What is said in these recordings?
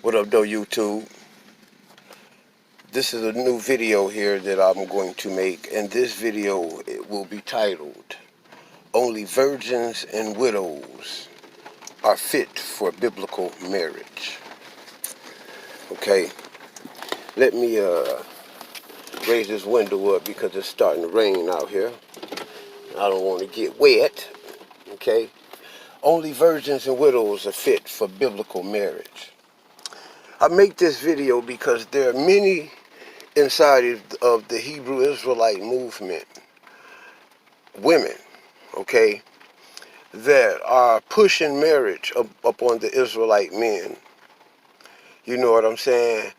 What up, though, YouTube? This is a new video here that I'm going to make, and this video it will be titled, Only Virgins and Widows Are Fit for Biblical Marriage. Okay, let me raise this window up because it's starting to rain out here. I don't want to get wet, okay? Only virgins and widows are fit for biblical marriage. I make this video because there are many inside of the Hebrew Israelite movement, women, okay, that are pushing marriage upon the Israelite men. You know what I'm saying?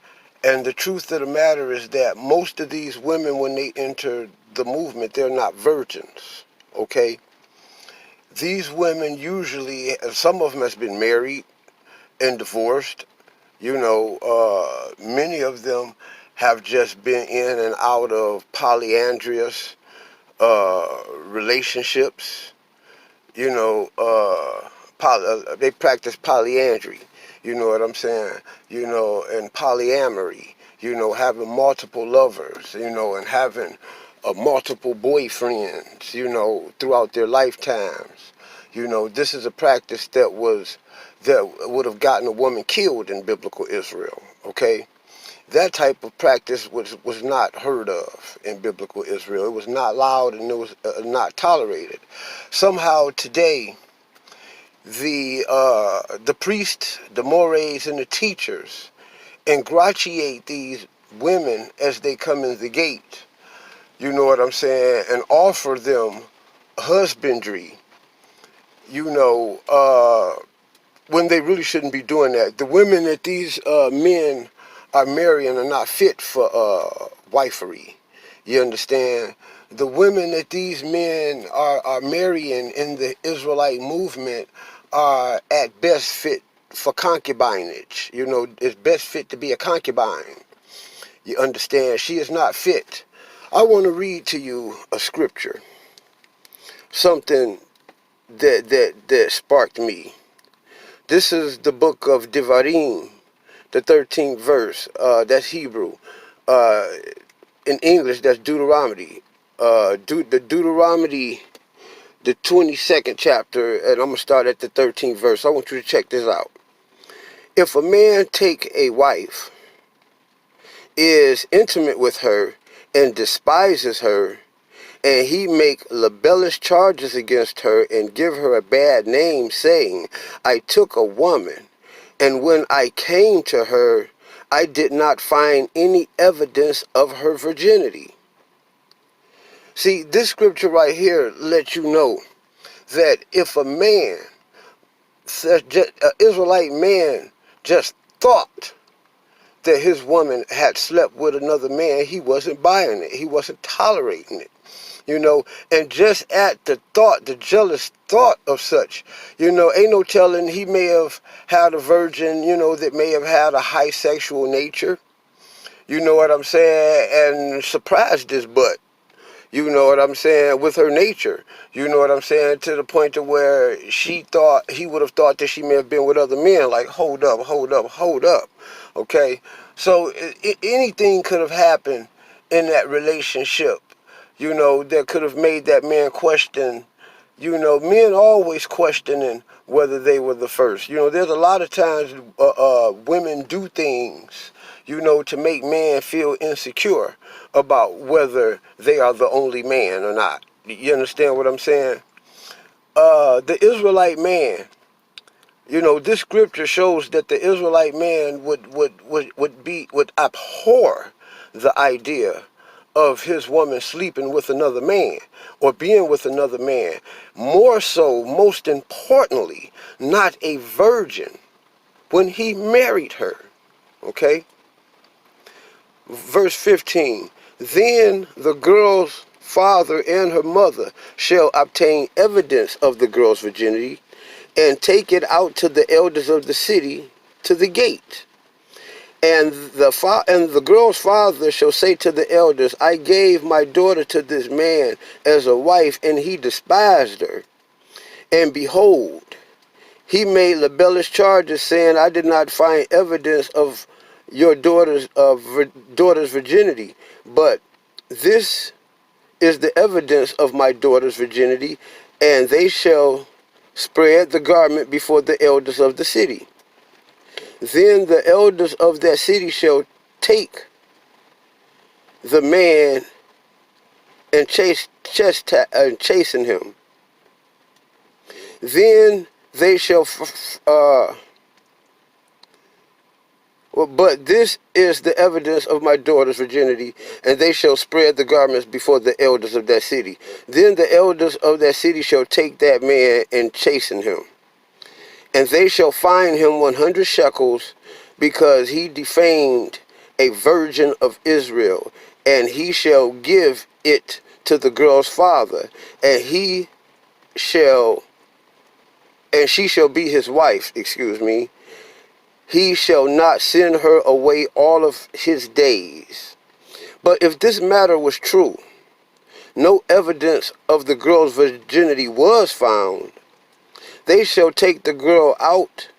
And the truth of the matter is that most of these women, when they enter the movement, they're not virgins, okay? These women usually, some of them has been married and divorced. You know, many of them have just been in and out of polyandrous relationships. You know, they practice polyandry. You know what I'm saying? You know, and polyamory. You know, having multiple lovers. You know, and having multiple boyfriends. You know, throughout their lifetimes. You know, this is a practice that would have gotten a woman killed in biblical Israel, okay? That type of practice was not heard of in biblical Israel. It was not allowed and it was not tolerated. Somehow today, the priests, the mores, and the teachers ingratiate these women as they come in the gate, you know what I'm saying, and offer them husbandry, you know, when they really shouldn't be doing that. The women that these men are marrying are not fit for wifery. You understand? The women that these men are marrying in the Israelite movement are at best fit for concubinage. You know, it's best fit to be a concubine. You understand? She is not fit. I want to read to you a scripture, something that sparked me. This is the book of Devarim, the 13th verse. That's Hebrew. In English, that's Deuteronomy. The Deuteronomy, the 22nd chapter, and I'm going to start at the 13th verse. I want you to check this out. If a man take a wife, is intimate with her, and despises her, and he make libellous charges against her and give her a bad name, saying, I took a woman, and when I came to her, I did not find any evidence of her virginity. See, this scripture right here lets you know that if a man, an Israelite man, just thought that his woman had slept with another man, he wasn't buying it. He wasn't tolerating it. You know, and just at the thought, the jealous thought of such, you know, ain't no telling, he may have had a virgin, you know, that may have had a high sexual nature, you know what I'm saying, and surprised his butt, you know what I'm saying, with her nature, you know what I'm saying, to the point to where he would have thought that she may have been with other men, like, hold up, okay? So anything could have happened in that relationship, you know, that could have made that man question. You know, men always questioning whether they were the first. You know, there's a lot of times women do things, you know, to make men feel insecure about whether they are the only man or not. You understand what I'm saying? The Israelite man, you know, this scripture shows that the Israelite man would abhor the idea of his woman sleeping with another man or being with another man. More so, most importantly, not a virgin when he married her. Okay? Verse 15. Then the girl's father and her mother shall obtain evidence of the girl's virginity and take it out to the elders of the city to the gate. And the girl's father shall say to the elders, I gave my daughter to this man as a wife, and he despised her. And behold, he made libellous charges, saying, I did not find evidence of your daughter's virginity, but this is the evidence of my daughter's virginity, and they shall spread the garment before the elders of the city. Then the elders of that city shall take the man and chasten him. Then they shall, but this is the evidence of my daughter's virginity, and they shall spread the garments before the elders of that city. Then the elders of that city shall take that man and chasten him. And they shall fine him 100 shekels, because he defamed a virgin of Israel, and he shall give it to the girl's father, and she shall be his wife, He shall not send her away all of his days. But if this matter was true, no evidence of the girl's virginity was found, they shall take the girl out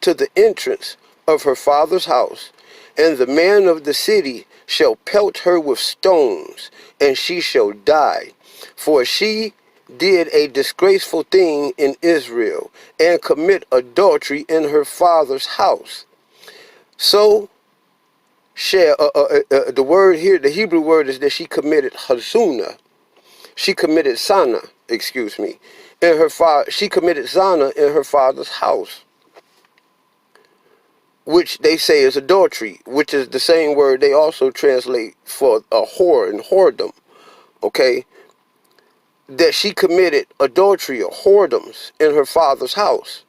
to the entrance of her father's house, and the man of the city shall pelt her with stones, and she shall die. For she did a disgraceful thing in Israel, and commit adultery in her father's house. So shall, the word here, the Hebrew word is that she committed hazuna. She committed sana, she committed zana in her father's house, which they say is adultery, which is the same word they also translate for a whore and whoredom, okay? That she committed adultery or whoredoms in her father's house,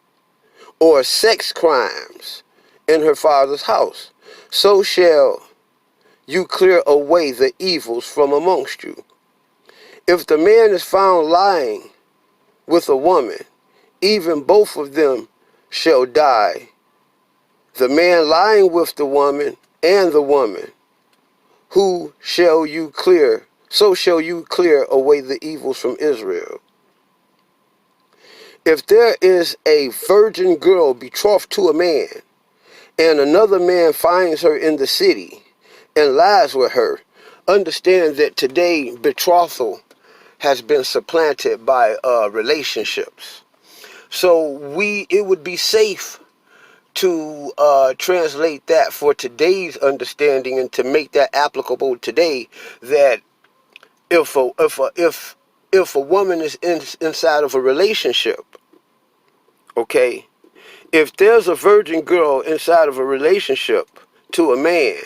or sex crimes in her father's house. So shall you clear away the evils from amongst you. If the man is found lying with a woman, even both of them shall die, the man lying with the woman and the woman. So shall you clear away the evils from Israel. If there is a virgin girl betrothed to a man, and another man finds her in the city and lies with her, understand that today betrothal has been supplanted by relationships. So it would be safe to translate that for today's understanding, and to make that applicable today, that if a woman is inside of a relationship, okay, if there's a virgin girl inside of a relationship to a man,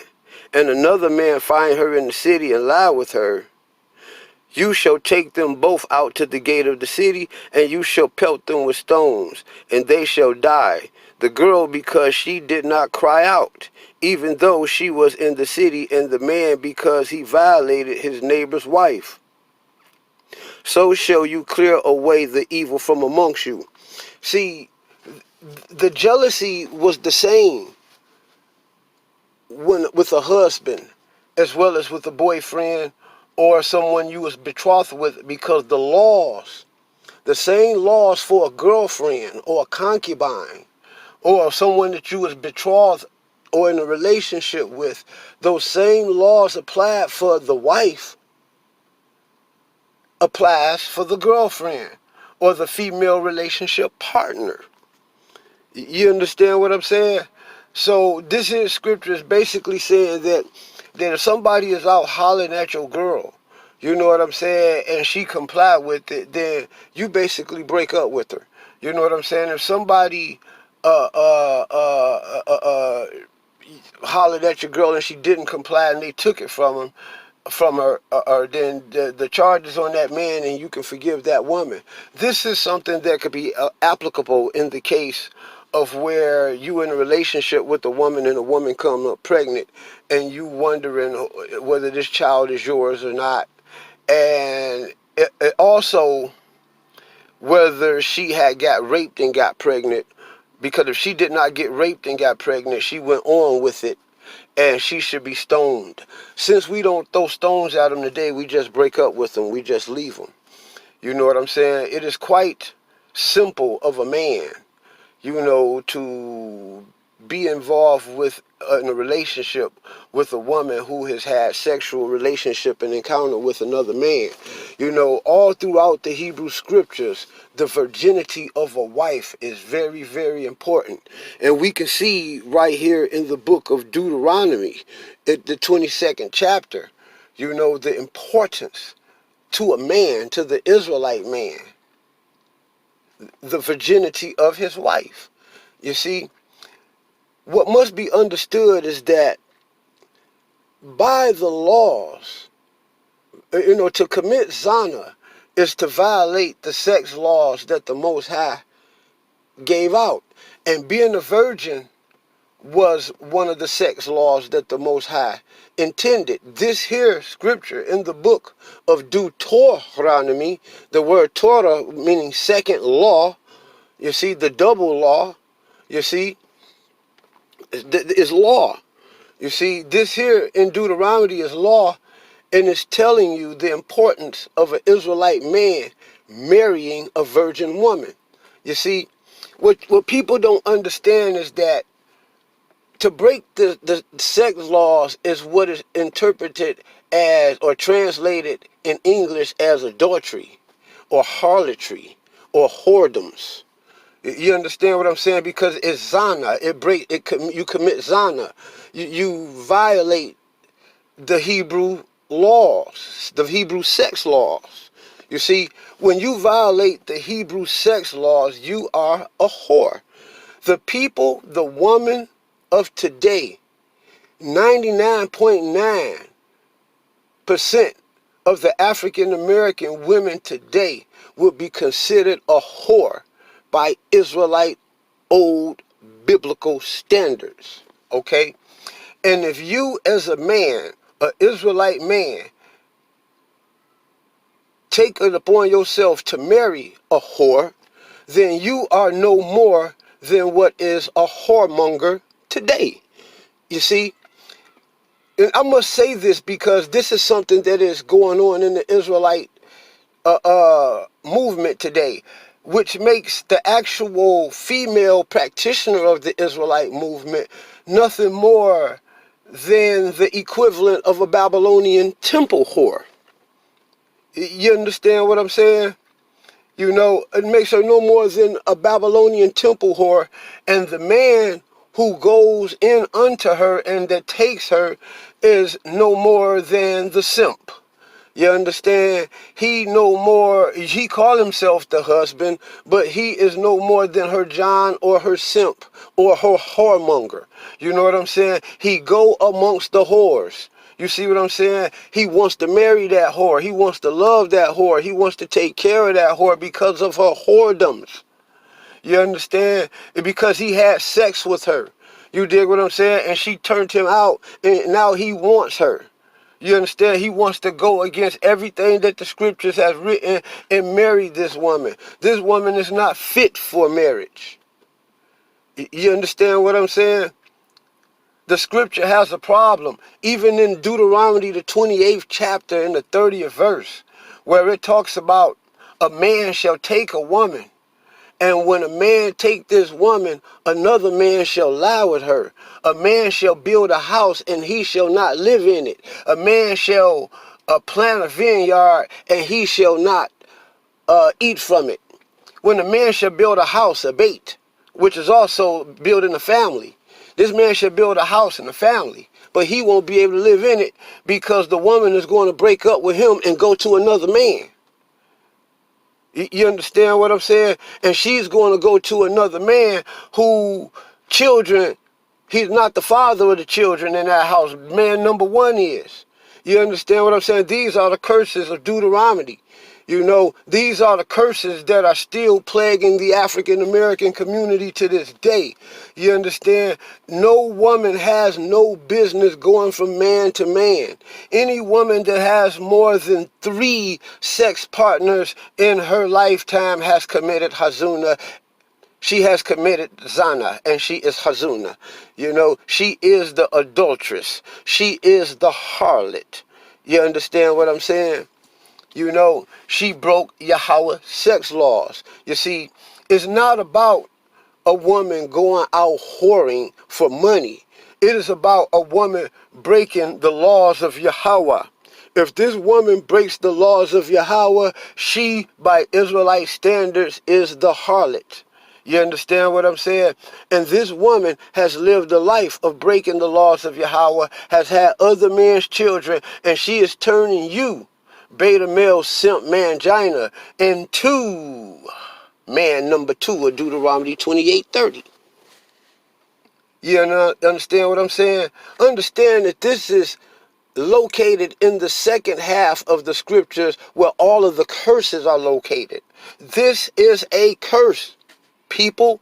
and another man find her in the city and lie with her, you shall take them both out to the gate of the city, and you shall pelt them with stones, and they shall die. The girl, because she did not cry out, even though she was in the city, and the man, because he violated his neighbor's wife. So shall you clear away the evil from amongst you. See, the jealousy was the same with a husband, as well as with a boyfriend, or someone you was betrothed with, because the same laws for a girlfriend or a concubine, or someone that you was betrothed or in a relationship with, those same laws applied for the wife applies for the girlfriend or the female relationship partner. You understand what I'm saying? So this here scripture is basically saying that if somebody is out hollering at your girl, you know what I'm saying, and she comply with it, then you basically break up with her. You know what I'm saying? If somebody hollered at your girl and she didn't comply and they took it from her, then the charges on that man, and you can forgive that woman. This is something that could be applicable in the case of where you in a relationship with a woman and a woman come up pregnant, and you wondering whether this child is yours or not, and it also whether she had got raped and got pregnant, because if she did not get raped and got pregnant, she went on with it, and she should be stoned. Since we don't throw stones at them today, we just break up with them. We just leave them. You know what I'm saying? It is quite simple of a man, to be involved with in a relationship with a woman who has had sexual relationship and encounter with another man. All throughout the Hebrew scriptures, the virginity of a wife is very, very important. And we can see right here in the book of Deuteronomy, at the 22nd chapter, the importance to a man, to the Israelite man, the virginity of his wife. You see, what must be understood is that by the laws, to commit zina is to violate the sex laws that the Most High gave out. And being a virgin was one of the sex laws that the Most High intended. This here scripture in the book of Deuteronomy, the word Torah meaning second law, you see, the double law, you see, is law. You see, this here in Deuteronomy is law, and it's telling you the importance of an Israelite man marrying a virgin woman. You see, what people don't understand is that to break the sex laws is what is interpreted as or translated in English as adultery or harlotry or whoredoms. You understand what I'm saying? Because it's zina. You commit zina. You violate the Hebrew laws, the Hebrew sex laws. You see, when you violate the Hebrew sex laws, you are a whore. The woman of today, 99.9% of the African American women today would be considered a whore by Israelite old biblical standards. Okay? And if you as a man, an Israelite man, take it upon yourself to marry a whore, then you are no more than what is a whoremonger today. You see, and I must say this because this is something that is going on in the Israelite movement today, which makes the actual female practitioner of the Israelite movement nothing more than the equivalent of a Babylonian temple whore. You understand what I'm saying? It makes her no more than a Babylonian temple whore, and the man who goes in unto her and that takes her is no more than the simp. You understand? He call himself the husband, but he is no more than her John or her simp or her whoremonger. You know what I'm saying? He go amongst the whores. You see what I'm saying? He wants to marry that whore. He wants to love that whore. He wants to take care of that whore because of her whoredoms. You understand? Because he had sex with her. You dig what I'm saying? And she turned him out, and now he wants her. You understand? He wants to go against everything that the scriptures have written and marry this woman. This woman is not fit for marriage. You understand what I'm saying? The scripture has a problem. Even in Deuteronomy, the 28th chapter and the 30th verse, where it talks about a man shall take a woman. And when a man take this woman, another man shall lie with her. A man shall build a house, and he shall not live in it. A man shall plant a vineyard, and he shall not eat from it. When a man shall build a house, a bait, which is also building a family. This man shall build a house and a family, but he won't be able to live in it because the woman is going to break up with him and go to another man. You understand what I'm saying? And she's going to go to another man who he's not the father of the children in that house. Man number one is. You understand what I'm saying? These are the curses of Deuteronomy. These are the curses that are still plaguing the African American community to this day. You understand? No woman has no business going from man to man. Any woman that has more than 3 sex partners in her lifetime has committed hazuna. She has committed zina, and she is hazuna. She is the adulteress. She is the harlot. You understand what I'm saying? You know, she broke Yhwh sex laws. You see, it's not about a woman going out whoring for money. It is about a woman breaking the laws of Yhwh. If this woman breaks the laws of Yhwh, she, by Israelite standards, is the harlot. You understand what I'm saying? And this woman has lived a life of breaking the laws of Yhwh, has had other men's children, and she is turning you, beta male simp mangina, into man number 2 of Deuteronomy 28:30. You understand what I'm saying? Understand that this is located in the second half of the scriptures where all of the curses are located. This is a curse, people.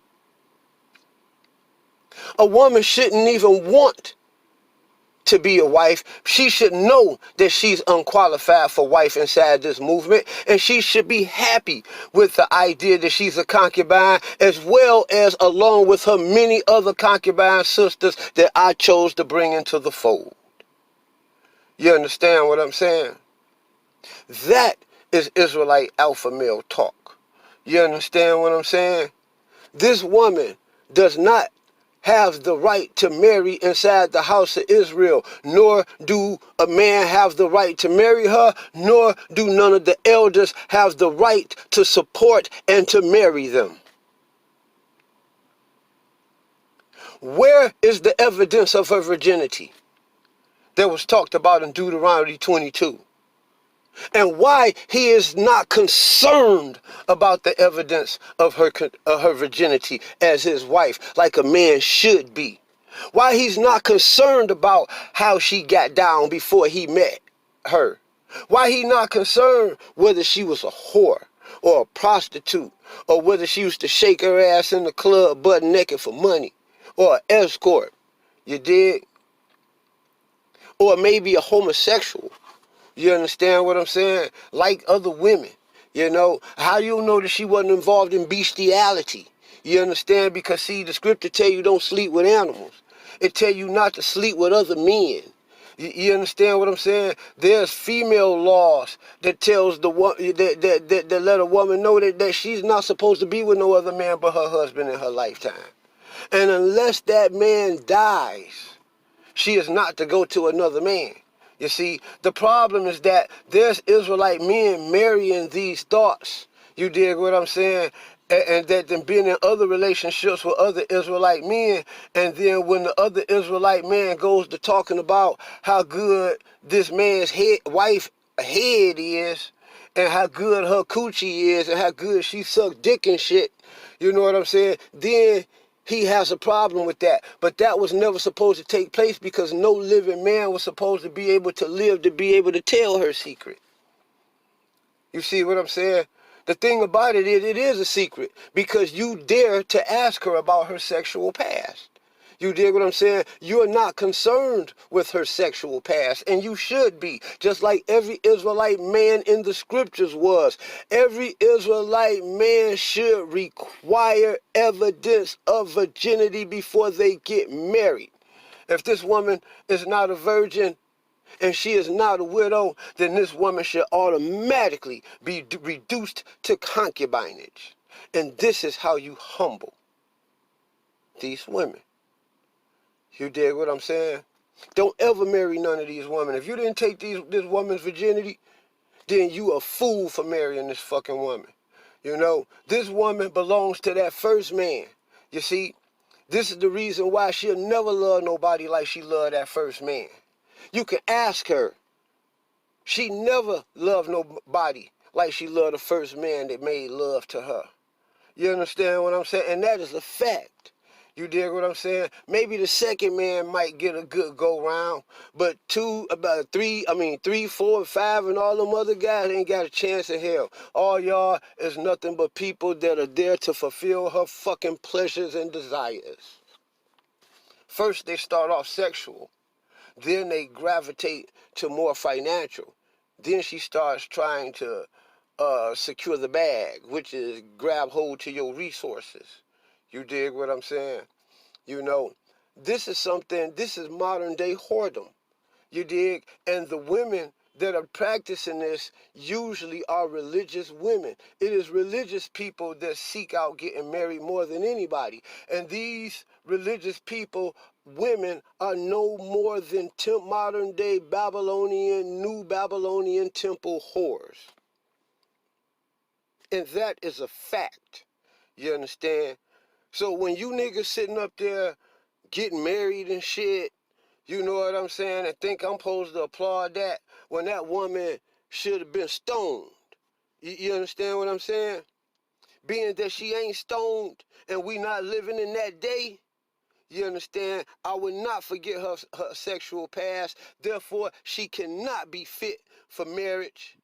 A woman shouldn't even want to be a wife. She should know that she's unqualified for wife inside this movement, and she should be happy with the idea that she's a concubine, as well as along with her many other concubine sisters that I chose to bring into the fold. You understand what I'm saying? That is Israelite alpha male talk. You understand what I'm saying? This woman does not have the right to marry inside the house of Israel, nor do a man have the right to marry her, nor do none of the elders have the right to support and to marry them. Where is the evidence of her virginity that was talked about in Deuteronomy 22? And why he is not concerned about the evidence of her virginity as his wife, like a man should be. Why he's not concerned about how she got down before he met her. Why he not concerned whether she was a whore or a prostitute, or whether she used to shake her ass in the club butt naked for money, or an escort, you dig? Or maybe a homosexual. You understand what I'm saying? Like other women. You know, how you know that she wasn't involved in bestiality? You understand? Because see, the scripture tell you don't sleep with animals. It tell you not to sleep with other men. You understand what I'm saying? There's female laws that tells the that let a woman know that she's not supposed to be with no other man but her husband in her lifetime. And unless that man dies, she is not to go to another man. You see, the problem is that there's Israelite men marrying these thoughts. You dig what I'm saying? And that then being in other relationships with other Israelite men, and then when the other Israelite man goes to talking about how good this man's wife head is, and how good her coochie is, and how good she sucked dick and shit, you know what I'm saying? Then he has a problem with that. But that was never supposed to take place because no living man was supposed to be able to live to be able to tell her secret. You see what I'm saying? The thing about it is a secret because you dare to ask her about her sexual past. You dig what I'm saying? You're not concerned with her sexual past, and you should be, just like every Israelite man in the scriptures was. Every Israelite man should require evidence of virginity before they get married. If this woman is not a virgin and she is not a widow, then this woman should automatically be reduced to concubinage. And this is how you humble these women. You dig what I'm saying? Don't ever marry none of these women. If you didn't take this woman's virginity, then you a fool for marrying this fucking woman. You know, this woman belongs to that first man. You see, this is the reason why she'll never love nobody like she loved that first man. You can ask her. She never loved nobody like she loved the first man that made love to her. You understand what I'm saying? And that is a fact. You dig what I'm saying? Maybe the second man might get a good go round, but three, 4, 5, and all them other guys ain't got a chance in hell. All y'all is nothing but people that are there to fulfill her fucking pleasures and desires. First, they start off sexual. Then they gravitate to more financial. Then she starts trying to secure the bag, which is grab hold to your resources. You dig what I'm saying? You know, this is modern day whoredom. You dig? And the women that are practicing this usually are religious women. It is religious people that seek out getting married more than anybody. And these religious people, women, are no more than modern day Babylonian, new Babylonian temple whores. And that is a fact. You understand? So when you niggas sitting up there getting married and shit, you know what I'm saying, and think I'm supposed to applaud that when that woman should have been stoned. You understand what I'm saying? Being that she ain't stoned and we not living in that day, you understand, I would not forget her sexual past. Therefore, she cannot be fit for marriage.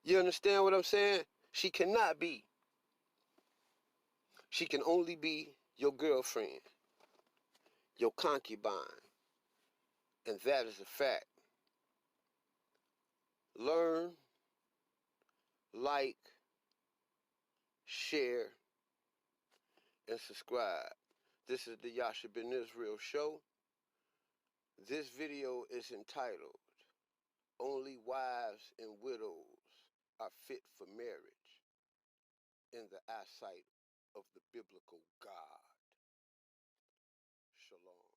You understand what I'm saying? She cannot be. She can only be your girlfriend, your concubine. And that is a fact. Learn, like, share, and subscribe. This is the Yasha Ben Israel show. This video is entitled, Only Wives and Widows Are Fit for Marriage in the Eyesight of the Biblical God. Shalom.